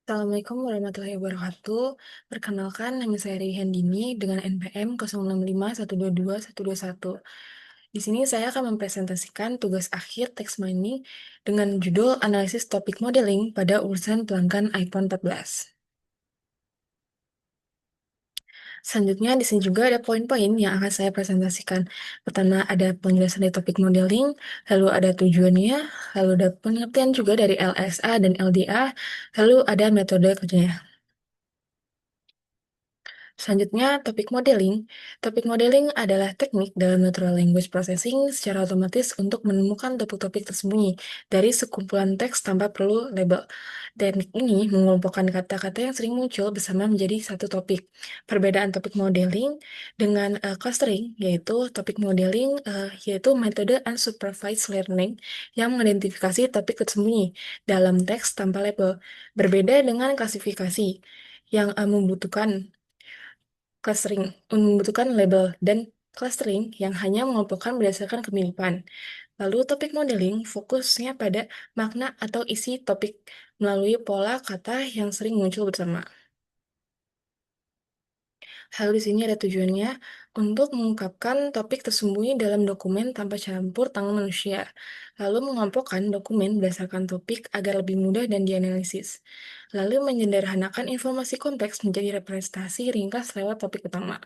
Assalamualaikum warahmatullahi wabarakatuh. Perkenalkan, nama saya Handini dengan NPM 0651222121. Di sini saya akan mempresentasikan tugas akhir teks mining dengan judul Analisis Topik Modeling pada urusan pelanggan iPhone 14. Selanjutnya, di sini juga ada poin-poin yang akan saya presentasikan. Pertama, ada penjelasan dari topik modeling, lalu ada tujuannya, lalu ada pengertian juga dari LSA dan LDA, lalu ada metode kerjanya. Selanjutnya, topik modeling. Topik modeling adalah teknik dalam natural language processing secara otomatis untuk menemukan topik-topik tersembunyi dari sekumpulan teks tanpa perlu label. Teknik ini mengelompokkan kata-kata yang sering muncul bersama menjadi satu topik. Perbedaan topik modeling dengan clustering, yaitu topik modeling yaitu metode unsupervised learning yang mengidentifikasi topik tersembunyi dalam teks tanpa label. Berbeda dengan klasifikasi yang membutuhkan clustering membutuhkan label dan clustering yang hanya mengelompokkan berdasarkan kemiripan. Lalu topik modeling fokusnya pada makna atau isi topik melalui pola kata yang sering muncul bersama. Lalu di sini ada tujuannya untuk mengungkapkan topik tersembunyi dalam dokumen tanpa campur tangan manusia, lalu mengelompokkan dokumen berdasarkan topik agar lebih mudah dan dianalisis, lalu menyederhanakan informasi kompleks menjadi representasi ringkas lewat topik utama.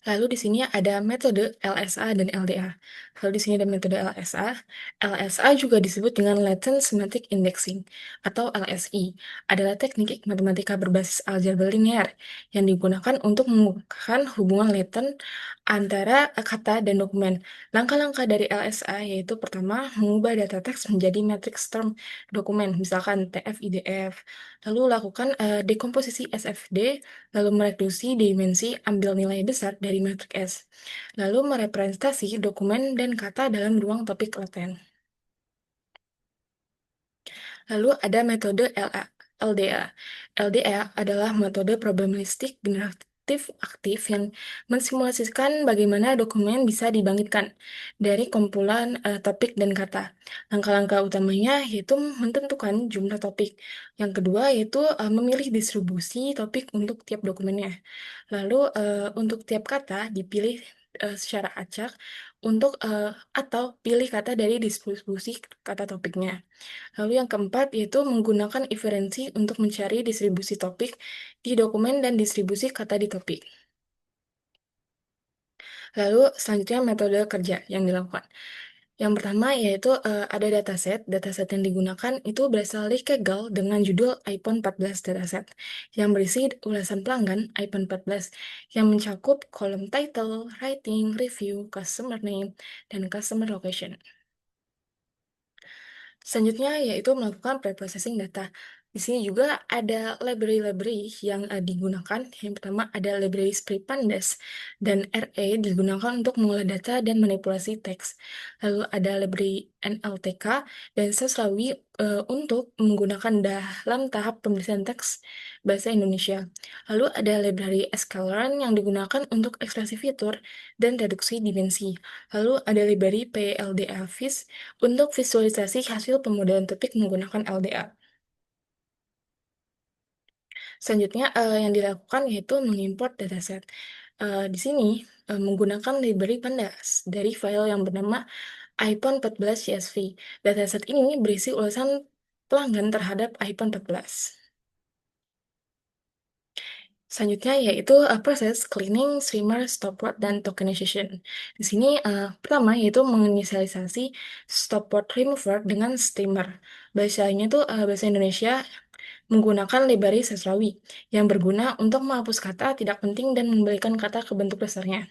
Lalu di sini ada metode LSA dan LDA. Lalu di sini ada metode LSA. LSA juga disebut dengan Latent Semantic Indexing atau LSI. Adalah teknik matematika berbasis aljabar linear yang digunakan untuk mengukuhkan hubungan latent antara kata dan dokumen. Langkah-langkah dari LSA yaitu pertama mengubah data teks menjadi matrix term dokumen, misalkan TF, IDF. Lalu lakukan dekomposisi SFD, lalu mereduksi dimensi ambil nilai besar dari matriks S, lalu merepresentasi dokumen dan kata dalam ruang topik laten. Lalu ada metode LDA. LDA adalah metode probabilistik generatif aktif yang mensimulasikan bagaimana dokumen bisa dibangkitkan dari kumpulan topik dan kata. Langkah-langkah utamanya yaitu menentukan jumlah topik. Yang kedua yaitu memilih distribusi topik untuk tiap dokumennya. Lalu untuk tiap kata dipilih secara acak atau pilih kata dari distribusi kata topiknya. Lalu yang keempat yaitu menggunakan inferensi untuk mencari distribusi topik di dokumen dan distribusi kata di topik. Lalu selanjutnya metode kerja yang dilakukan. Yang pertama yaitu ada dataset. Dataset yang digunakan itu berasal dari Kaggle dengan judul iPhone 14 dataset yang berisi ulasan pelanggan iPhone 14 yang mencakup kolom title, rating, review, customer name, dan customer location. Selanjutnya yaitu melakukan preprocessing data. Di sini juga ada library-library yang digunakan. Yang pertama ada library Pandas dan RA digunakan untuk mengolah data dan manipulasi teks. Lalu ada library NLTK dan Saslawi untuk menggunakan dalam tahap pemeriksaan teks bahasa Indonesia. Lalu ada library Scikit-learn yang digunakan untuk ekspresi fitur dan reduksi dimensi. Lalu ada library PLDA-Vis untuk visualisasi hasil pemodelan topik menggunakan LDA. Selanjutnya yang dilakukan yaitu mengimport dataset. Di sini menggunakan library Pandas dari file yang bernama iPhone 14 CSV. Dataset ini berisi ulasan pelanggan terhadap iPhone 14. Selanjutnya yaitu proses cleaning, streamer, stopwatch, dan tokenization. Di sini pertama yaitu menginisialisasi stopwatch remover dengan streamer. Bahasanya itu bahasa Indonesia menggunakan library Sastrawi yang berguna untuk menghapus kata tidak penting dan mengembalikan kata ke bentuk dasarnya.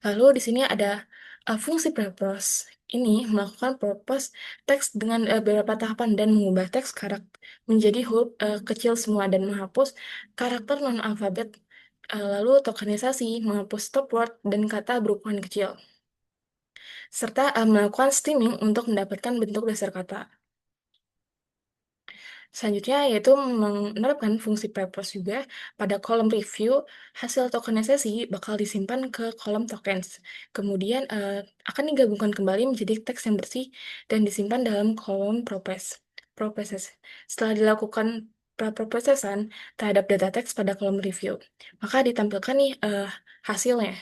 Lalu di sini ada fungsi purpose. Ini melakukan purpose teks dengan beberapa tahapan dan mengubah teks karakter menjadi huruf kecil semua dan menghapus karakter non-alfabet. Lalu tokenisasi, menghapus stop word dan kata berukuran kecil. Serta melakukan streaming untuk mendapatkan bentuk dasar kata. Selanjutnya yaitu menerapkan fungsi purpose juga pada kolom review, hasil tokenisasi bakal disimpan ke kolom tokens. Kemudian akan digabungkan kembali menjadi teks yang bersih dan disimpan dalam kolom propers. praproses. Setelah dilakukan praprosesan terhadap data teks pada kolom review, maka ditampilkan nih hasilnya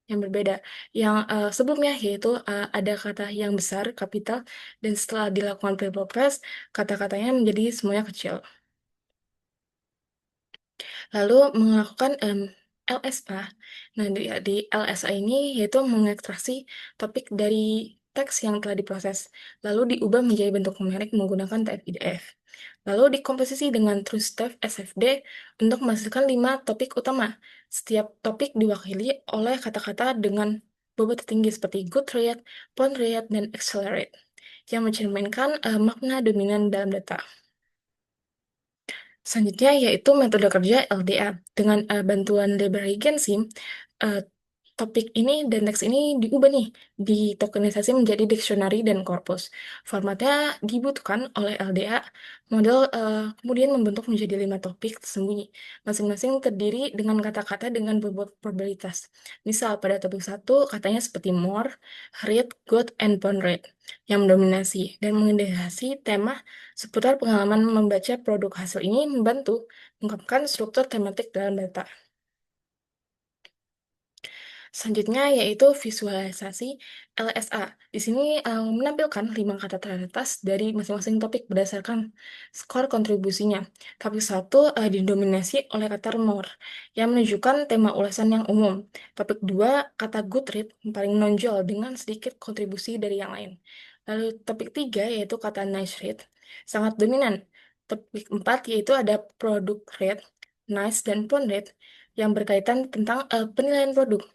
yang berbeda. Yang sebelumnya yaitu ada kata yang besar, kapital, dan setelah dilakukan preprocess, kata-katanya menjadi semuanya kecil. Lalu melakukan LSA. Nah, di LSA ini yaitu mengekstraksi topik dari teks yang telah diproses, lalu diubah menjadi bentuk numerik menggunakan TF-IDF. Lalu dikomposisi dengan TrueStep SFD untuk menghasilkan 5 topik utama. Setiap topik diwakili oleh kata-kata dengan bobot tertinggi seperti good rate, pound rate, dan accelerate, yang mencerminkan makna dominan dalam data. Selanjutnya yaitu metode kerja LDA. Dengan bantuan library Gensim, eh, topik ini dan teks ini diubah nih, ditokenisasi menjadi dictionary dan corpus. Formatnya dibutuhkan oleh LDA. Model kemudian membentuk menjadi 5 topik tersembunyi. Masing-masing terdiri dengan kata-kata dengan bobot probabilitas. Misal pada topik satu katanya seperti more, read, good, and pound rate yang mendominasi dan mengindikasi tema seputar pengalaman membaca produk hasil ini membantu mengungkapkan struktur tematik dalam data. Selanjutnya yaitu visualisasi LSA. Di sini menampilkan 5 kata teratas dari masing-masing topik berdasarkan skor kontribusinya. Topik satu didominasi oleh kata more yang menunjukkan tema ulasan yang umum. Topik 2 kata good read yang paling menonjol dengan sedikit kontribusi dari yang lain. Lalu topik 3 yaitu kata nice read sangat dominan. Topik 4 yaitu ada product rate, nice, dan pound rate yang berkaitan tentang penilaian produk.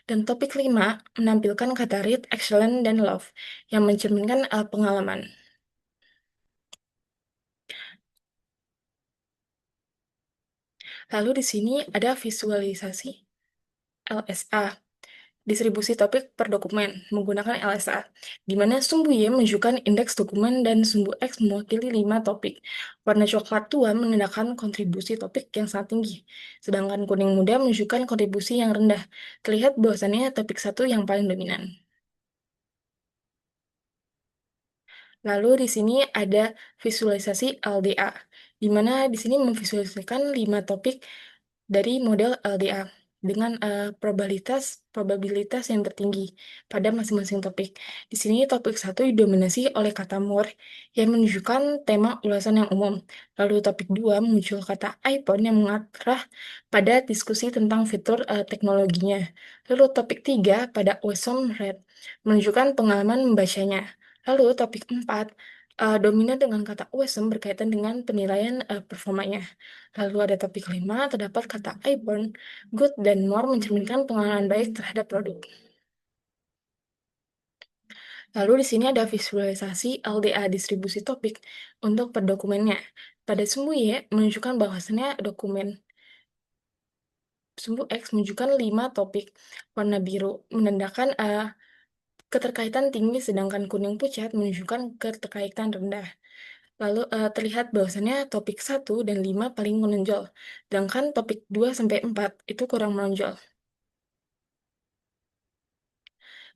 Dan topik 5 menampilkan kata read, excellent, dan love yang mencerminkan pengalaman. Lalu di sini ada visualisasi LSA, distribusi topik per dokumen menggunakan LSA, di mana sumbu Y menunjukkan indeks dokumen dan sumbu X mewakili 5 topik. Warna coklat tua menandakan kontribusi topik yang sangat tinggi, sedangkan kuning muda menunjukkan kontribusi yang rendah. Terlihat bahwasannya topik satu yang paling dominan. Lalu di sini ada visualisasi LDA, di mana di sini memvisualisasikan 5 topik dari model LDA dengan probabilitas yang tertinggi pada masing-masing topik. Di sini topik satu didominasi oleh kata more yang menunjukkan tema ulasan yang umum. Lalu topik 2 muncul kata iPhone yang mengarah pada diskusi tentang fitur teknologinya. Lalu topik 3 pada Awesome Read menunjukkan pengalaman membacanya. Lalu topik 4 dominan dengan kata awesome berkaitan dengan penilaian performanya. Lalu ada topik 5 terdapat kata I burn, good, dan more mencerminkan pengalaman baik terhadap produk. Lalu di sini ada visualisasi LDA distribusi topik untuk per dokumennya. Pada sumbu Y menunjukkan bahwasannya dokumen sumbu X menunjukkan 5 topik warna biru menandakan keterkaitan tinggi, sedangkan kuning pucat menunjukkan keterkaitan rendah. Lalu terlihat bahwasannya topik satu dan 5 paling menonjol, sedangkan topik 2 sampai 4 itu kurang menonjol.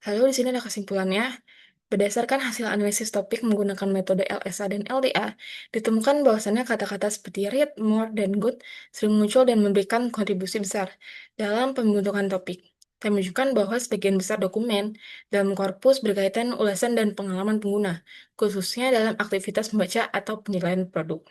Lalu di sini ada kesimpulannya. Berdasarkan hasil analisis topik menggunakan metode LSA dan LDA, ditemukan bahwasannya kata-kata seperti read, more, dan good sering muncul dan memberikan kontribusi besar dalam pembentukan topik. Dan menunjukkan bahwa sebagian besar dokumen dalam korpus berkaitan ulasan dan pengalaman pengguna, khususnya dalam aktivitas membaca atau penilaian produk.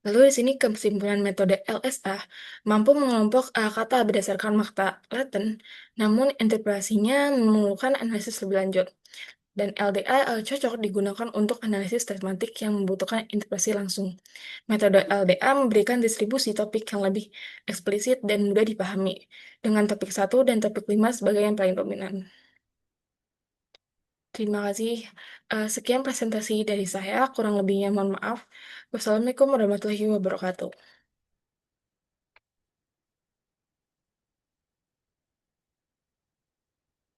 Lalu di sini kesimpulan metode LSA mampu mengelompok kata berdasarkan makna Latin, namun interpretasinya memerlukan analisis lebih lanjut. Dan LDA cocok digunakan untuk analisis tematik yang membutuhkan interpretasi langsung. Metode LDA memberikan distribusi topik yang lebih eksplisit dan mudah dipahami, dengan topik satu dan topik 5 sebagai yang paling dominan. Terima kasih. Sekian presentasi dari saya, kurang lebihnya mohon maaf. Wassalamualaikum warahmatullahi wabarakatuh.